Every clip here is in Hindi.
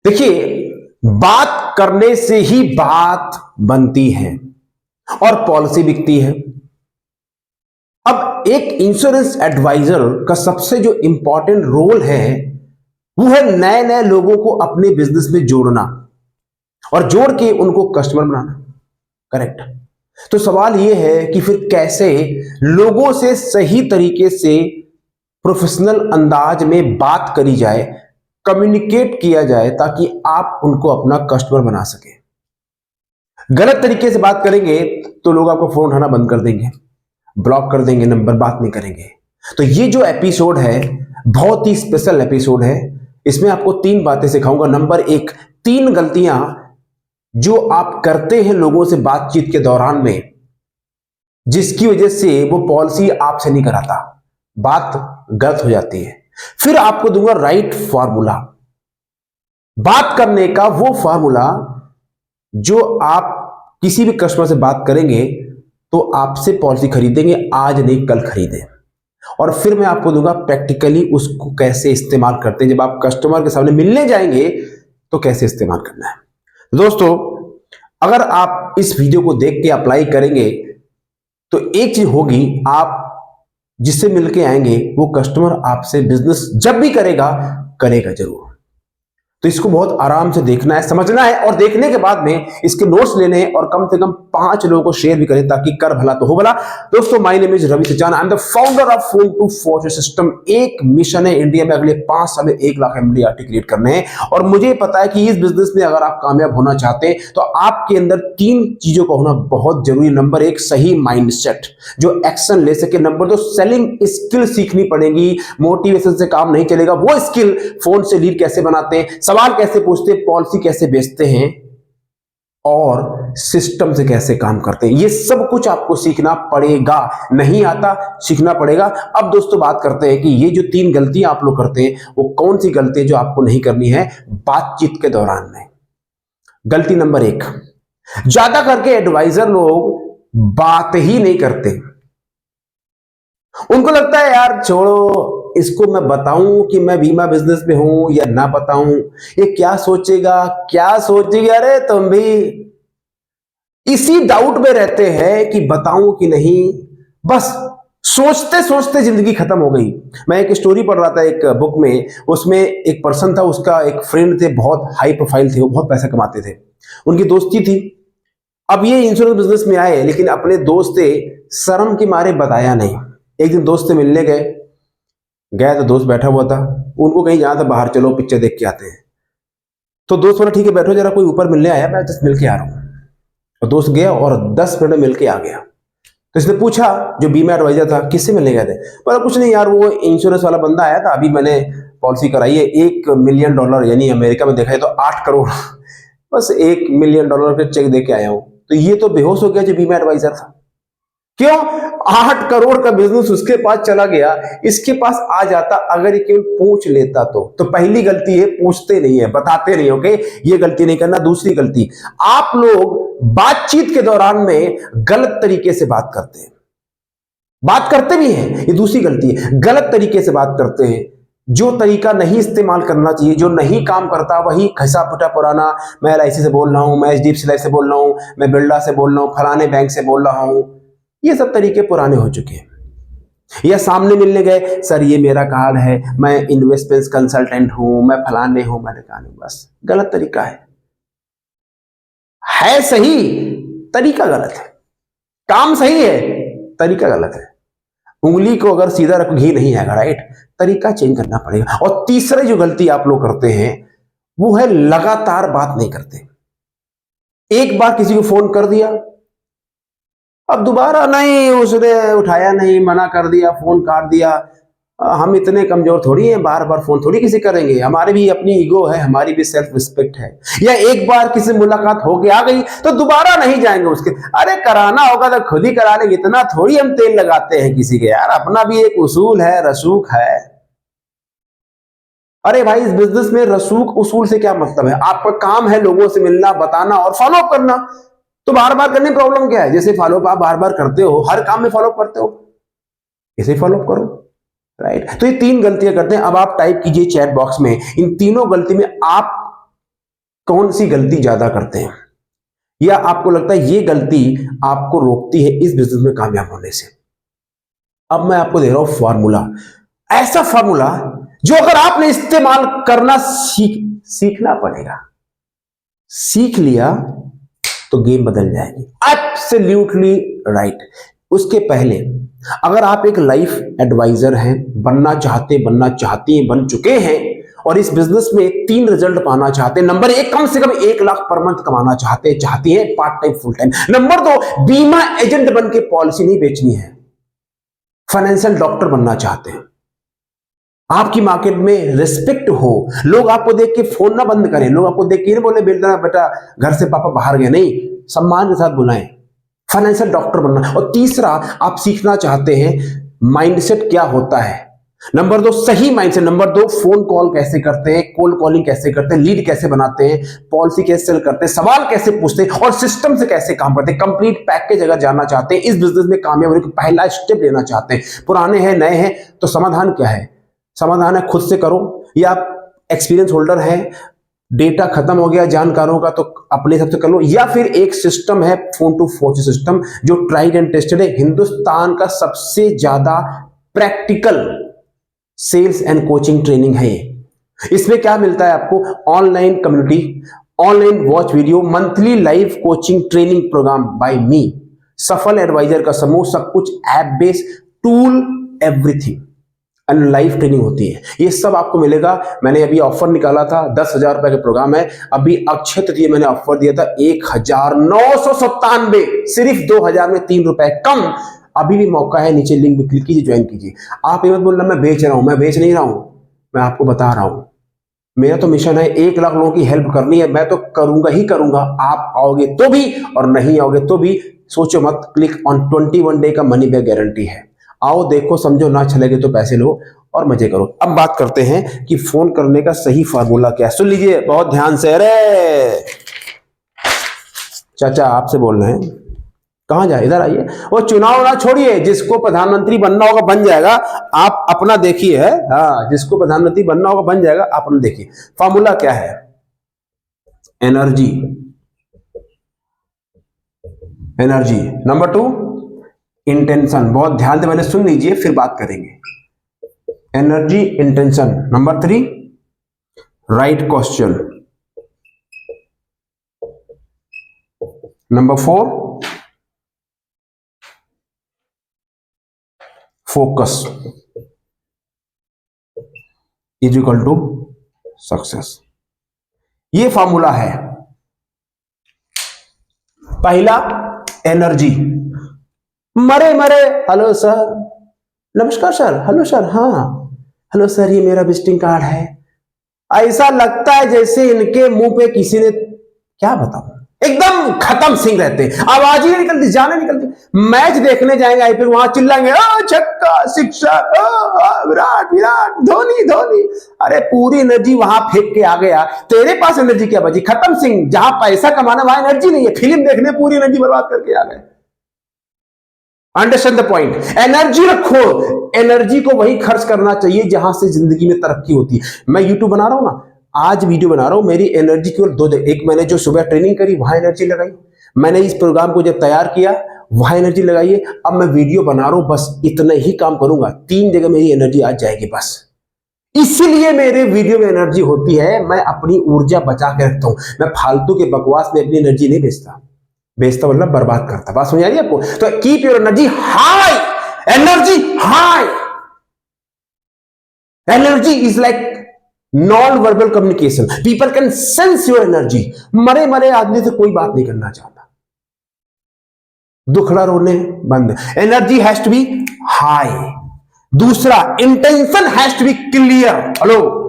देखिए, बात करने से ही बात बनती है और पॉलिसी बिकती है। अब एक इंश्योरेंस एडवाइजर का सबसे जो इंपॉर्टेंट रोल है वो है नए नए लोगों को अपने बिजनेस में जोड़ना और जोड़ के उनको कस्टमर बनाना। करेक्ट। तो सवाल यह है कि फिर कैसे लोगों से सही तरीके से प्रोफेशनल अंदाज में बात करी जाए, कम्युनिकेट किया जाए ताकि आप उनको अपना कस्टमर बना सके। गलत तरीके से बात करेंगे तो लोग आपको फोन उठाना बंद कर देंगे, ब्लॉक कर देंगे, नंबर बात नहीं करेंगे। तो ये जो एपिसोड है बहुत ही स्पेशल एपिसोड है। इसमें आपको 3 बातें सिखाऊंगा। नंबर 1, 3 गलतियां जो आप करते हैं लोगों से बातचीत के दौरान में, जिसकी वजह से वो पॉलिसी आपसे नहीं कराता, बात गलत हो जाती है। फिर आपको दूंगा राइट फार्मूला, बात करने का वो फार्मूला जो आप किसी भी कस्टमर से बात करेंगे तो आपसे पॉलिसी खरीदेंगे, आज नहीं कल खरीदें। और फिर मैं आपको दूंगा प्रैक्टिकली उसको कैसे इस्तेमाल करते हैं, जब आप कस्टमर के सामने मिलने जाएंगे तो कैसे इस्तेमाल करना है। दोस्तों, अगर आप इस वीडियो को देख के अप्लाई करेंगे तो एक चीज होगी, आप जिससे मिलके आएंगे वो कस्टमर आपसे बिजनेस जब भी करेगा जरूर। तो इसको बहुत आराम से देखना है, समझना है और देखने के बाद में इसके नोट्स लेने हैं और कम से कम 5 लोगों को शेयर भी करें ताकि कर भला तो हो भला। दोस्तों, my name is Ravi Sachan, I am the founder of phone to fortune system. एक मिशन है इंडिया में अगले 5 साल में 1 लाख एमडीआरटी क्रिएट करने हैं। और मुझे पता है कि इस बिजनेस में अगर आप कामयाब होना चाहते हैं तो आपके अंदर 3 चीजों का होना बहुत जरूरी। नंबर 1, सही माइंडसेट जो एक्शन ले सके। नंबर 2, सेलिंग स्किल सीखनी पड़ेगी, मोटिवेशन से काम नहीं चलेगा। वो स्किल, फोन से लीड कैसे बनाते हैं, सवाल कैसे पूछते हैं, पॉलिसी कैसे बेचते हैं और सिस्टम से कैसे काम करते हैं, ये सब कुछ आपको सीखना पड़ेगा। नहीं आता, सीखना पड़ेगा। अब दोस्तों बात करते हैं कि ये जो 3 गलतियां आप लोग करते हैं वो कौन सी गलती है जो आपको नहीं करनी है बातचीत के दौरान में। गलती नंबर 1, ज्यादा करके एडवाइजर लोग बात ही नहीं करते। उनको लगता है यार छोड़ो, इसको मैं बताऊं कि मैं बीमा बिजनेस में हूं या ना बताऊं, ये क्या सोचेगा क्या सोचेगी। अरे तुम भी इसी डाउट में रहते हैं कि बताऊं कि नहीं। बस सोचते सोचते जिंदगी खत्म हो गई। मैं एक स्टोरी पढ़ रहा था एक बुक में, उसमें एक पर्सन था, उसका एक फ्रेंड थे, बहुत हाई प्रोफाइल थे, वो बहुत पैसा कमाते थे, उनकी दोस्ती थी। अब ये इंश्योरेंस बिजनेस में आए लेकिन अपने दोस्त से शर्म के मारे बताया नहीं। एक दिन दोस्त से मिलने गए तो दोस्त बैठा हुआ था, उनको कहीं जाना था बाहर, चलो पिक्चर देख के आते हैं। तो दोस्त बोला ठीक है बैठो, जरा कोई ऊपर मिलने आया, मैं जस्ट मिल के आ रहा हूँ। और दोस्त गया और 10 मिनट में मिल के आ गया। तो इसने पूछा, जो बीमा एडवाइजर था, किससे मिलने गए थे? बोला कुछ नहीं यार, वो इंश्योरेंस वाला बंदा आया था, अभी मैंने पॉलिसी कराई है, $1 मिलियन, यानी अमेरिका में देखा है तो 8 करोड़, बस $1 मिलियन का चेक दे के आया हूं। तो ये तो बेहोश हो गया जो बीमा एडवाइजर था। क्यों? 8 करोड़ का बिजनेस उसके पास चला गया, इसके पास आ जाता अगर ये केवल पूछ लेता तो पहली गलती है पूछते नहीं है, बताते नहीं। ओके, ये गलती नहीं करना। दूसरी गलती, आप लोग बातचीत के दौरान में गलत तरीके से बात करते हैं, बात करते भी हैं, ये दूसरी गलती है। गलत तरीके से बात करते हैं, जो तरीका नहीं इस्तेमाल करना चाहिए, जो नहीं काम करता वही घसा पिटा पुराना, मैं एलआईसी से बोल रहा हूं, मैं एचडीएफसी लाइफ से बोल रहा हूं, मैं बिरला से बोल रहा हूं, फलाने बैंक से बोल रहा हूं, ये सब तरीके पुराने हो चुके हैं। या सामने मिलने गए, सर ये मेरा कार्ड है, मैं इन्वेस्टमेंट कंसल्टेंट हूं, मैं फलाने हूं, मैंने कहा नहीं, बस गलत तरीका है सही, तरीका गलत है। काम सही है, तरीका गलत है। उंगली को अगर सीधा रखो घी नहीं आएगा, राइट? तरीका चेंज करना पड़ेगा। और तीसरी जो गलती आप लोग करते हैं वो है लगातार बात नहीं करते। एक बार किसी को फोन कर दिया, अब दोबारा नहीं, उसने उठाया नहीं, मना कर दिया, फोन काट दिया। हम इतने कमजोर थोड़ी हैं, बार बार फोन थोड़ी किसी करेंगे, हमारी भी अपनी ईगो है, हमारी भी सेल्फ रिस्पेक्ट है। या एक बार किसी मुलाकात होके आ गई तो दोबारा नहीं जाएंगे उसके, अरे कराना होगा तो खुद ही करा लेंगे, इतना थोड़ी हम तेल लगाते हैं किसी के। यार अपना भी एक उसूल है, रसूख है। अरे भाई, इस बिजनेस में रसूख उसूल से क्या मतलब है? आपका काम है लोगों से मिलना, बताना और फॉलो करना। तो बार बार करने में प्रॉब्लम क्या है? जैसे फॉलोअप आप बार बार करते हो, हर काम में फॉलोअप करते हो, इसे फॉलोअप करो, राइट? तो ये 3 गलतियां करते हैं। अब आप टाइप कीजिए चैट बॉक्स में, इन तीनों गलती में आप कौन सी गलती ज्यादा करते हैं, या आपको लगता है ये गलती आपको रोकती है इस बिजनेस में कामयाब होने से? अब मैं आपको दे रहा हूं फॉर्मूला, ऐसा फॉर्मूला जो अगर आपने इस्तेमाल करना सीखना पड़ेगा, सीख लिया तो गेम बदल जाएगी। Absolutely right. उसके पहले अगर आप एक लाइफ एडवाइजर हैं, बनना चाहती हैं, बन चुके हैं और इस बिजनेस में 3 रिजल्ट पाना चाहते हैं, नंबर 1 कम से कम 1 लाख पर मंथ कमाना चाहती हैं part time full time, number 2 बीमा एजेंट बन के पॉलिसी नहीं बेचनी है, फाइनेंशियल डॉक्टर बनना चाहते हैं, आपकी मार्केट में रिस्पेक्ट हो, लोग आपको देख के फोन ना बंद करें, लोग आपको देख के नहीं बोले बेटा घर से पापा बाहर गए, नहीं, सम्मान के साथ बुलाएं, फाइनेंशियल डॉक्टर बनना। और तीसरा आप सीखना चाहते हैं माइंडसेट क्या होता है, नंबर 2 सही माइंडसेट, नंबर 2 फोन कॉल कैसे करते हैं, कोल्ड कॉलिंग कैसे करते हैं, लीड कैसे बनाते हैं, पॉलिसी कैसे सेल करते हैं, सवाल कैसे पूछते हैं और सिस्टम से कैसे काम करते हैं, कंप्लीट पैकेज अगर जानना चाहते हैं, इस बिजनेस में कामयाब होने का पहला स्टेप लेना चाहते हैं, पुराने हैं नए हैं, तो समाधान क्या है? समाधान है खुद से करो, या एक्सपीरियंस होल्डर है, डेटा खत्म हो गया जानकारों का तो अपने हिसाब से कर लो, या फिर एक सिस्टम है फोन टू फोन सिस्टम जो ट्राइड एंड टेस्टेड है, हिंदुस्तान का सबसे ज्यादा practical sales and coaching training है ये। इसमें क्या मिलता है आपको? Online community, online watch video, monthly live coaching training program by me, सफल एडवाइजर का समूह, सब कुछ app based tool, everything and live training होती है, ये सब आपको मिलेगा। मैंने अभी ऑफर निकाला था, 10,000 रुपए का प्रोग्राम है, अभी अक्षय तृतीय मैंने ऑफर दिया था 1997, सिर्फ 2000 में 3 रुपए कम। अभी भी मौका है, नीचे लिंक पे क्लिक कीजिए, ज्वाइन कीजिए। आप ये मत बोलना मैं बेच रहा हूं, मैं बेच नहीं रहा हूं, मैं आपको बता रहा हूं, मेरा तो मिशन है 1 लाख लोगों की हेल्प करनी है, मैं तो करूंगा ही करूंगा, आप आओगे तो भी और नहीं आओगे तो भी सोचो मत, क्लिक ऑन 21 डे का मनी बैक गारंटी है, आओ देखो समझो, ना चलेगे तो पैसे लो और मजे करो। अब बात करते हैं कि फोन करने का सही फार्मूला क्या है, सुन लीजिए बहुत ध्यान से। अरे चाचा आपसे बोल रहे हैं, कहां जाए, इधर आइए। वो चुनाव ना छोड़िए, जिसको प्रधानमंत्री बनना होगा बन जाएगा, आप अपना देखिए है, हाँ, जिसको प्रधानमंत्री बनना होगा बन जाएगा, आप अपना देखिए। फार्मूला क्या है? Energy, energy. नंबर 2 इंटेंशन, बहुत ध्यान से मैंने सुन लीजिए फिर बात करेंगे। Energy, intention. Number 3 right question. Number 4 focus is equal to success. ये फॉर्मूला है। पहला एनर्जी, मरे मरे हेलो सर, नमस्कार सर, हेलो सर, हाँ हेलो सर, ये मेरा विजिटिंग कार्ड है। ऐसा लगता है जैसे इनके मुंह पे किसी ने, क्या बताऊं, एकदम खत्म सिंह रहते हैं, आवाज ही नहीं निकलती, जाने निकलती। मैच देखने जाएंगे आईपीएल, वहां चिल्लाएंगे छक्का, सिक्सर, विराट विराट, धोनी धोनी, अरे पूरी एनर्जी वहां फेंक के आ गया, तेरे पास एनर्जी क्या बची? खत्म सिंह। जहां पैसा कमाना वहां एनर्जी नहीं है, फिल्म देखने पूरी एनर्जी बर्बाद करके आ गए। Understand the point. एनर्जी रखो, एनर्जी को वही खर्च करना चाहिए जहां से जिंदगी में तरक्की होती है। मैं यूट्यूब बना रहा हूं ना, आज वीडियो बना रहा हूं, मेरी एनर्जी केवल 2 जगह, एक मैंने जो सुबह ट्रेनिंग करी वहां एनर्जी लगाई, मैंने इस प्रोग्राम को जब तैयार किया वहां एनर्जी लगाई है, अब मैं वीडियो बना रहा हूं, बस इतना ही काम करूंगा, 3 जगह मेरी एनर्जी आ जाएगी बस। इसीलिए मेरे वीडियो में एनर्जी होती है, मैं अपनी ऊर्जा बचा के रखता हूं, मैं फालतू के बकवास में अपनी एनर्जी नहीं बेचता मतलब बर्बाद करता। बात समझ आ रही है आपको? तो keep your energy high, energy high. Energy is like non verbal communication, people can sense your energy. मरे मरे आदमी से कोई बात नहीं करना चाहता, दुखड़ा रोने बंद। Energy has to be high. दूसरा, intention has to be clear. Hello,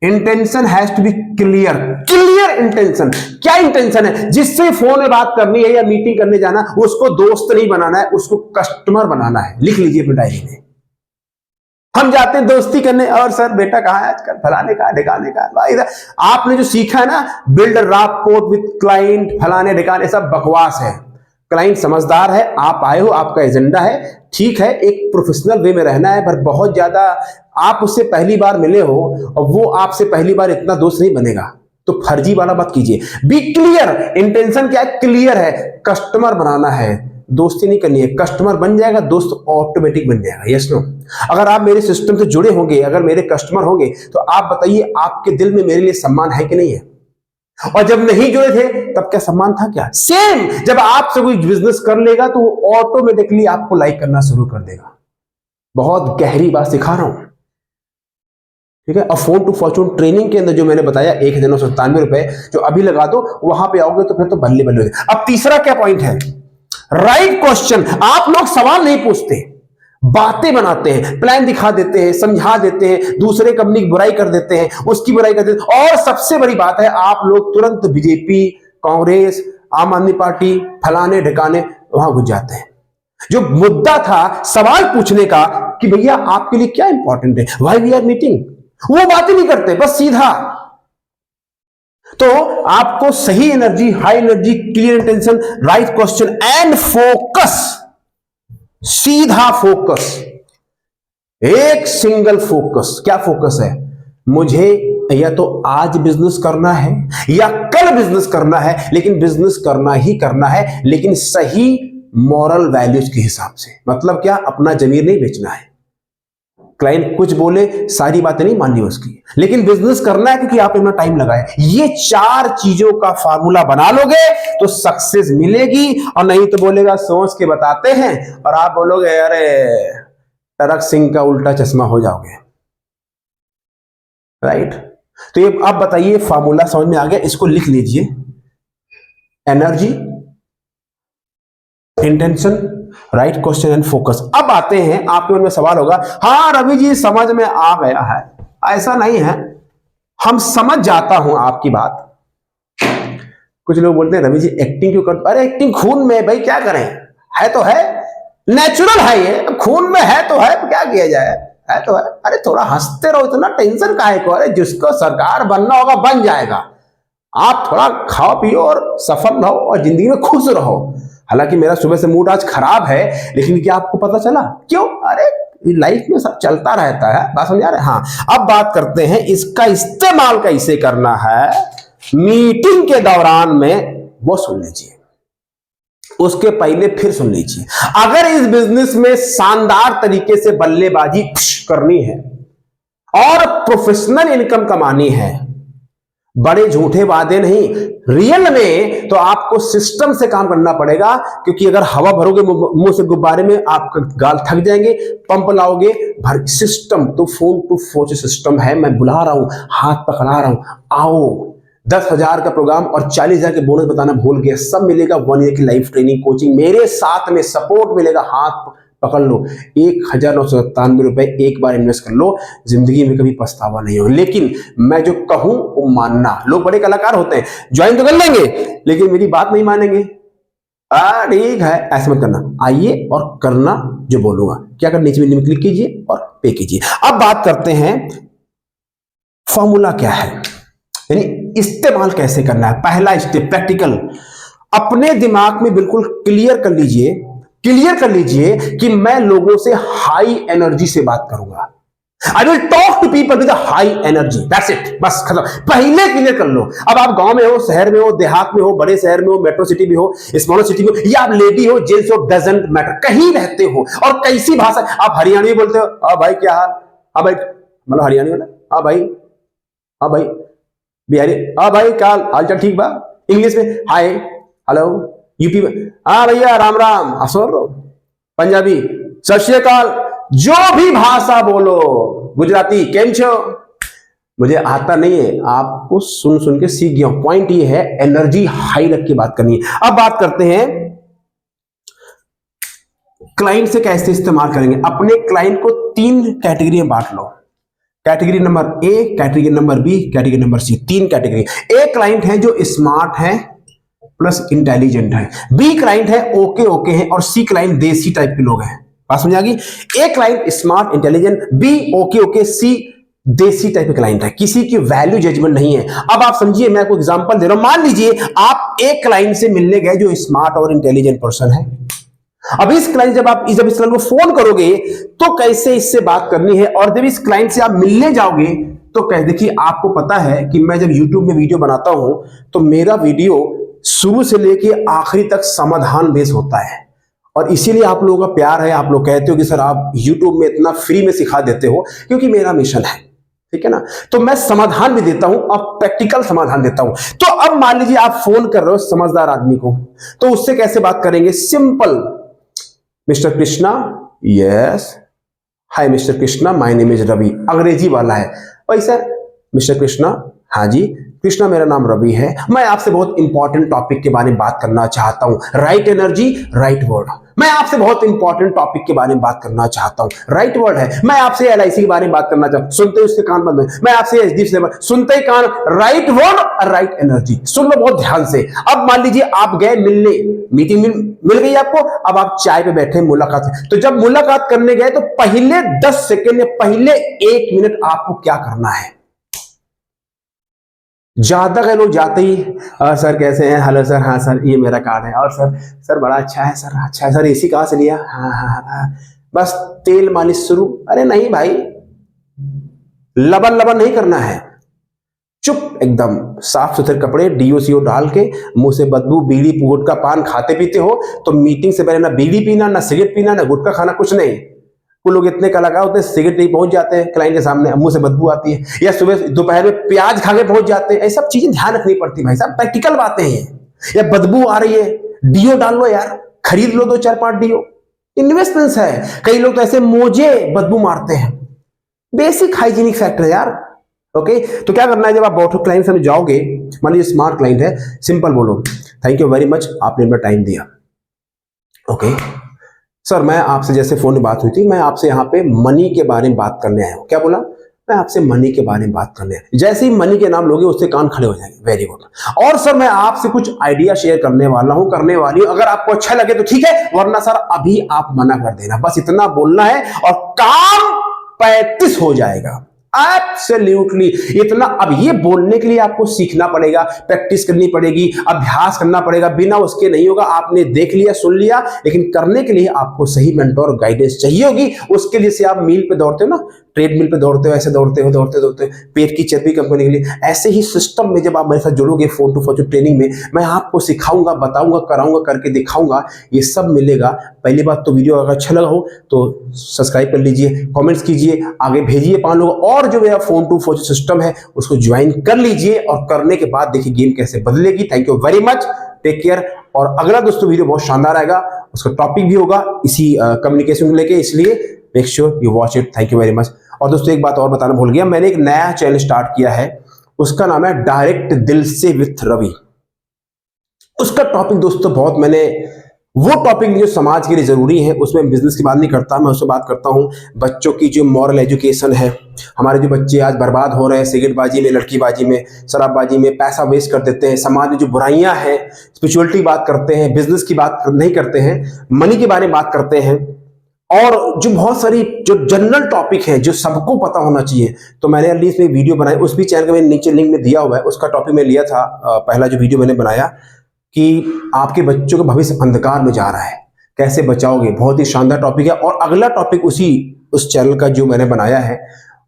intention has to be clear, clear intention. क्या इंटेंशन है? जिससे फोन में बात करनी है या मीटिंग करने जाना, उसको दोस्त नहीं बनाना है, उसको कस्टमर बनाना है। लिख लीजिए अपनी डायरी में। हम जाते हैं दोस्ती करने, और सर बेटा कहाँ है आजकल, फलाने का ढिकाने का। भाई आपने जो सीखा है ना, बिल्ड rapport विद क्लाइंट, फलाने ढिकाने, सब बकवास है। क्लाइंट समझदार है, आप आए हो, आपका एजेंडा है, ठीक है, एक प्रोफेशनल वे में रहना है, पर बहुत ज्यादा आप उससे पहली बार मिले हो और वो आपसे पहली बार इतना दोस्त नहीं बनेगा। तो फर्जी वाला बात कीजिए। बी क्लियर, इंटेंशन क्या है? क्लियर है, कस्टमर बनाना है, दोस्ती नहीं करनी है। कस्टमर बन जाएगा, दोस्त ऑटोमेटिक बन जाएगा। Yes no? अगर आप मेरे सिस्टम से जुड़े होंगे, अगर मेरे कस्टमर होंगे, तो आप बताइए आपके दिल में मेरे लिए सम्मान है कि नहीं है? और जब नहीं जुड़े थे तब क्या सम्मान था क्या? सेम, जब आपसे कोई बिजनेस कर लेगा तो वो ऑटोमेटिकली आपको लाइक करना शुरू कर देगा। बहुत गहरी बात सिखा रहा हूं, ठीक है? और फोन टू फॉर्चून ट्रेनिंग के अंदर जो मैंने बताया 1997 रुपए, जो अभी लगा दो, वहां पे आओगे तो फिर तो बल्ले बल्ले हो जाए। अब तीसरा क्या पॉइंट है? Right question. आप लोग सवाल नहीं पूछते, बातें बनाते हैं, प्लान दिखा देते हैं, समझा देते हैं, दूसरे कंपनी की बुराई कर देते हैं, उसकी बुराई कर देते हैं, और सबसे बड़ी बात है आप लोग तुरंत बीजेपी, कांग्रेस, आम आदमी पार्टी, फलाने ढिकाने वहां घुस जाते हैं। जो मुद्दा था सवाल पूछने का कि भैया आपके लिए क्या इंपॉर्टेंट है, व्हाई वी आर मीटिंग, वो बात ही नहीं करते, बस सीधा। तो आपको सही energy, high energy, clear intention, right question and focus, सीधा फोकस, एक सिंगल फोकस। क्या फोकस है? मुझे या तो आज बिजनेस करना है या कल बिजनेस करना है, लेकिन बिजनेस करना ही करना है, लेकिन सही मॉरल वैल्यूज के हिसाब से। मतलब क्या? अपना जमीर नहीं बेचना है। क्लाइंट कुछ बोले, सारी बातें नहीं माननी उसकी, लेकिन बिजनेस करना है क्योंकि आप अपना टाइम लगाए। ये 4 चीजों का फार्मूला बना लोगे तो सक्सेस मिलेगी, और नहीं तो बोलेगा सोच के बताते हैं, और आप बोलोगे अरे टरक सिंह का उल्टा चश्मा हो जाओगे। राइट? तो ये आप बताइए, फार्मूला समझ में आ गया? इसको लिख लीजिए। Energy, intention, right question and focus. अब आते हैं, आपके मन में सवाल होगा, हाँ रवि जी समझ में आ गया है। ऐसा नहीं है, हम समझ जाता हूं आपकी बात। कुछ लोग बोलते हैं रवि जी एक्टिंग क्यों करते? अरे एक्टिंग खून में भाई, क्या करें, है तो है, नेचुरल है, ये खून में है तो है, क्या किया जाए, है तो है। अरे थोड़ा हंसते रहो, इतना टेंशन काहे को? अरे जिसको सरकार बनना होगा बन जाएगा। आप थोड़ा खाओ पियो और सफल रहो और जिंदगी में खुश रहो। हालांकि मेरा सुबह से मूड आज खराब है, लेकिन क्या आपको पता चला क्यों? अरे लाइफ में सब चलता रहता है, बात समझ आ रहे हैं? हाँ, अब बात करते हैं इसका इस्तेमाल कैसे करना है मीटिंग के दौरान में, वो सुन लीजिए। उसके पहले फिर सुन लीजिए। अगर इस बिजनेस में शानदार तरीके से बल्लेबाजी करनी है और प्रोफेशनल इनकम कमानी है, बड़े झूठे वादे नहीं, रियल में, तो आपको सिस्टम से काम करना पड़ेगा। क्योंकि अगर हवा भरोगे मुंह से गुब्बारे में, आपका गाल थक जाएंगे। पंप लाओगे, भर सिस्टम तो फोन टू फोन सिस्टम है। मैं बुला रहा हूं, हाथ पकड़ा रहा हूं, आओ। 10,000 का प्रोग्राम और 40,000 के बोनस बताना भूल गया, सब मिलेगा। 1 ईयर की लाइफ ट्रेनिंग कोचिंग मेरे साथ में, सपोर्ट मिलेगा, हाथ पकड़ लो। 1,997 रुपए एक बार इन्वेस्ट कर लो, जिंदगी में कभी पछतावा नहीं हो। लेकिन मैं जो कहूं वो मानना। लोग बड़े कलाकार होते हैं, ज्वाइन तो कर लेंगे लेकिन मेरी बात नहीं मानेंगे। ठीक है, ऐसा मत करना, आइए और करना जो बोलूंगा। क्या करना, नीचे में क्लिक कीजिए और पे कीजिए। अब बात करते हैं फॉर्मूला क्या है, यानी इस्तेमाल कैसे करना है। पहला स्टेप प्रैक्टिकल, अपने दिमाग में बिल्कुल क्लियर कर लीजिए कि मैं लोगों से हाई एनर्जी से बात करूंगा। I will talk to people with high energy, that's it, बस खत्म। पहले क्लियर कर लो। अब आप गांव में हो, शहर में हो, देहात में हो, बड़े शहर में हो, मेट्रो सिटी में हो, स्मॉल सिटी में हो, या आप लेडी हो, जेंट्स हो, डजंट मैटर, कहीं रहते हो और कैसी भाषा, आप हरियाणवी बोलते हो, हाँ भाई क्या हाल, हाँ भाई, मतलब हरियाणवी बोला, हाँ भाई, हाँ भाई, बिहारी, हाँ भाई क्या हाल चाल, ठीक बा। इंग्लिश में हाय, हेलो। यूपी में हाँ भैया राम राम, असोर। पंजाबी सत श्री अकाल, जो भी भाषा बोलो, गुजराती केम छो, मुझे आता नहीं है, आपको सुन सुन के सीख गया हूं। पॉइंट ये है, एनर्जी हाई रख के बात करनी है। अब बात करते हैं क्लाइंट से कैसे इस्तेमाल करेंगे। अपने क्लाइंट को 3 कैटेगरी में बांट लो। Category number A, category number B, category number C, 3 category. A client है जो स्मार्ट है प्लस इंटेलिजेंट है, बी क्लाइंट है ओके ओके है, और सी क्लाइंट देसी टाइप के लोग हैं। बात समझ आ गई? A client smart intelligent, B okay okay, C देसी टाइप के क्लाइंट है। किसी की वैल्यू जजमेंट नहीं है। अब आप समझिए, मैं आपको एग्जांपल दे रहा हूं। मान लीजिए आप एक क्लाइंट से मिलने गए जो स्मार्ट और इंटेलिजेंट पर्सन है। अब इस क्लाइंट जब इस क्लाइंट को फोन करोगे तो कैसे इससे बात करनी है, और जब इस क्लाइंट से आप मिलने जाओगे तो कह देखिए, आपको पता है कि मैं जब YouTube में वीडियो बनाता हूं तो मेरा वीडियो शुरू से लेके आखिरी तक समाधान बेस होता है, और इसीलिए आप लोगों का प्यार है। आप लोग कहते हो कि सर आप YouTube में इतना फ्री में सिखा देते हो, क्योंकि मेरा मिशन है, ठीक है ना। तो मैं समाधान भी देता हूं और प्रैक्टिकल समाधान देता हूं। तो अब मान लीजिए आप फोन कर रहे हो समझदार आदमी को, तो उससे कैसे बात करेंगे? Simple, mister Krishna, yes, hi mister Krishna, my name is Ravi, अंग्रेजी वाला है वैसे। मिस्टर कृष्णा, हाँ जी कृष्णा, मेरा नाम रवि है, मैं आपसे बहुत इंपॉर्टेंट टॉपिक के बारे में बात करना चाहता हूं। Right energy, right word. मैं आपसे बहुत इंपॉर्टेंट टॉपिक के बारे में बात करना चाहता हूं। राइट वर्ड है। मैं आपसे एलआईसी के बारे में बात करना चाहता हूं। सुनते ही उसके कान बंद हो। मैं आपसे एचडीएफसी से, सुनते ही कान, राइट वर्ड और राइट एनर्जी। सुन लो बहुत ध्यान से। अब मान लीजिए आप गए मिलने, मीटिंग मिल गई आपको, अब आप चाय पे बैठे मुलाकात। तो जब मुलाकात करने गए तो पहले 10 सेकंड या पहले 1 मिनट आपको क्या करना है? ज्यादा कई लोग जाते ही सर कैसे हैं, हेलो सर, हाँ सर ये मेरा कार्ड है, और सर बड़ा अच्छा है सर, अच्छा है सर, एसी कहाँ से लिया, हाँ हाँ हाँ, बस तेल मालिश शुरू। अरे नहीं भाई, लबन लबन नहीं करना है। चुप एकदम, साफ सुथरे कपड़े, डीओ सीओ डाल के, मुंह से बदबू, बीड़ी गुटखा पान खाते पीते हो तो मीटिंग से पहले ना बीड़ी पीना, ना सिगरेट पीना, ना गुटखा खाना, कुछ नहीं। वो लोग इतने कलाकार होते हैं, सिगरेट नहीं पहुंच जाते हैं क्लाइंट के सामने, मुंह से बदबू आती है, या सुबह दोपहर में प्याज खा के पहुंच जाते हैं। ये सब चीजें ध्यान रखनी पड़ती है भाई साहब, प्रैक्टिकल बातें हैं। या बदबू आ रही है, डीओ डाल लो यार, खरीद लो 2-4-5 डीओ, इन्वेस्टमेंट्स है। कई लोग तो ऐसे मोजे बदबू मारते हैं, बेसिक हाइजीनिक फैक्टर है यार। ओके, तो क्या करना है, जब आप बैठो क्लाइंट से जाओगे, मान लीजिए स्मार्ट क्लाइंट है, सिंपल बोलो, थैंक यू वेरी मच, आपने अपना टाइम दिया। ओके सर, मैं आपसे, जैसे फोन में बात हुई थी, मैं आपसे यहाँ पे मनी के बारे में बात करने आया हूँ। क्या बोला? मैं आपसे मनी के बारे में बात करने आया। जैसे ही मनी के नाम लोगे उससे कान खड़े हो जाएंगे। Very good. और सर मैं आपसे कुछ आइडिया शेयर करने वाला हूं, करने वाली हूं, अगर आपको अच्छा लगे तो ठीक है, वरना सर अभी आप मना कर देना। बस इतना बोलना है और काम 35 हो जाएगा। एब्सोल्युटली इतना। अब ये बोलने के लिए आपको सीखना पड़ेगा, प्रैक्टिस करनी पड़ेगी, अभ्यास करना पड़ेगा, बिना उसके नहीं होगा। आपने देख लिया, सुन लिया, लेकिन करने के लिए आपको सही मेंटोर गाइडेंस चाहिए होगी। उसके लिए से आप मील पे दौड़ते हो ना, ट्रेडमिल पे दौड़ते हो, ऐसे दौड़ते हो पेट की चर्बी कम करने के लिए, ऐसे ही सिस्टम में जब आप मेरे साथ जुड़ोगे 4 to 4 ट्रेनिंग में, मैं आपको सिखाऊंगा, बताऊंगा, कराऊंगा, करके दिखाऊंगा, ये सब मिलेगा। पहली बात तो वीडियो अगर अच्छा लगा हो तो सब्सक्राइब कर लीजिए, कमेंट्स कीजिए, आगे भेजिए 5 लोग, और जो मेरा 4 to 4 सिस्टम है उसको ज्वाइन कर लीजिए, और करने के बाद देखिए गेम कैसे बदलेगी। Thank you very much, take care. और अगला दोस्तों वीडियो बहुत शानदार आएगा, उसका टॉपिक भी होगा इसी कम्युनिकेशन को लेके, इसलिए make sure you watch it. Thank you very much. और दोस्तों एक बात और बताना भूल गया, मैंने एक नया चैनल स्टार्ट किया है, उसका नाम है डायरेक्ट दिल से विथ रवि। उसका टॉपिक दोस्तों बहुत, मैंने वो टॉपिक जो समाज के लिए जरूरी है, उसमें बिजनेस की बात नहीं करता, मैं उससे बात करता हूं बच्चों की जो मॉरल एजुकेशन है। हमारे जो बच्चे आज बर्बाद हो रहे हैं सिगरेटबाजी में, लड़कीबाजी में, शराबबाजी में, पैसा वेस्ट कर देते हैं, समाज में जो बुराइयां हैं, स्पिरिचुअलिटी की बात करते हैं, बिजनेस की बात नहीं करते हैं, मनी के बारे में बात करते हैं, और जो बहुत सारी जो जनरल टॉपिक है जो सबको पता होना चाहिए। तो मैंने एटलीस्ट एक वीडियो बनाई, उस भी चैनल का मैंने नीचे लिंक में दिया हुआ है। उसका टॉपिक मैं लिया था, पहला जो वीडियो मैंने बनाया कि आपके बच्चों का भविष्य अंधकार में जा रहा है, कैसे बचाओगे, बहुत ही शानदार टॉपिक है। और अगला टॉपिक उस चैनल का जो मैंने बनाया है,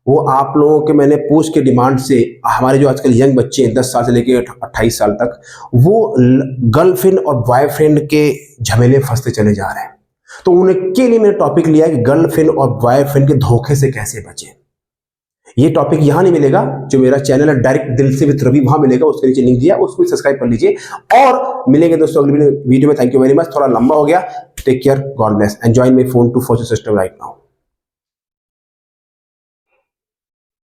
वो आप लोगों के मैंने पूछ के डिमांड से, हमारे जो आजकल यंग बच्चे हैं 10 साल से लेकर 28 साल तक, वो गर्लफ्रेंड और बॉयफ्रेंड के झमेले फंसते चले जा रहे हैं। तो उनके लिए मैंने टॉपिक लिया कि गर्लफ्रेंड और बॉयफ्रेंड के धोखे से कैसे बचें। ये टॉपिक यहां नहीं मिलेगा, जो मेरा चैनल है डायरेक्ट दिल से विथ रवि, वहां मिलेगा, उसके नीचे लिंक दिया, उसको सब्सक्राइब कर लीजिए। और मिलेंगे दोस्तों अगली वीडियो में। थैंक यू वेरी मच, थोड़ा लंबा हो गया, take care, God bless, and join my 4 to 4 system right now.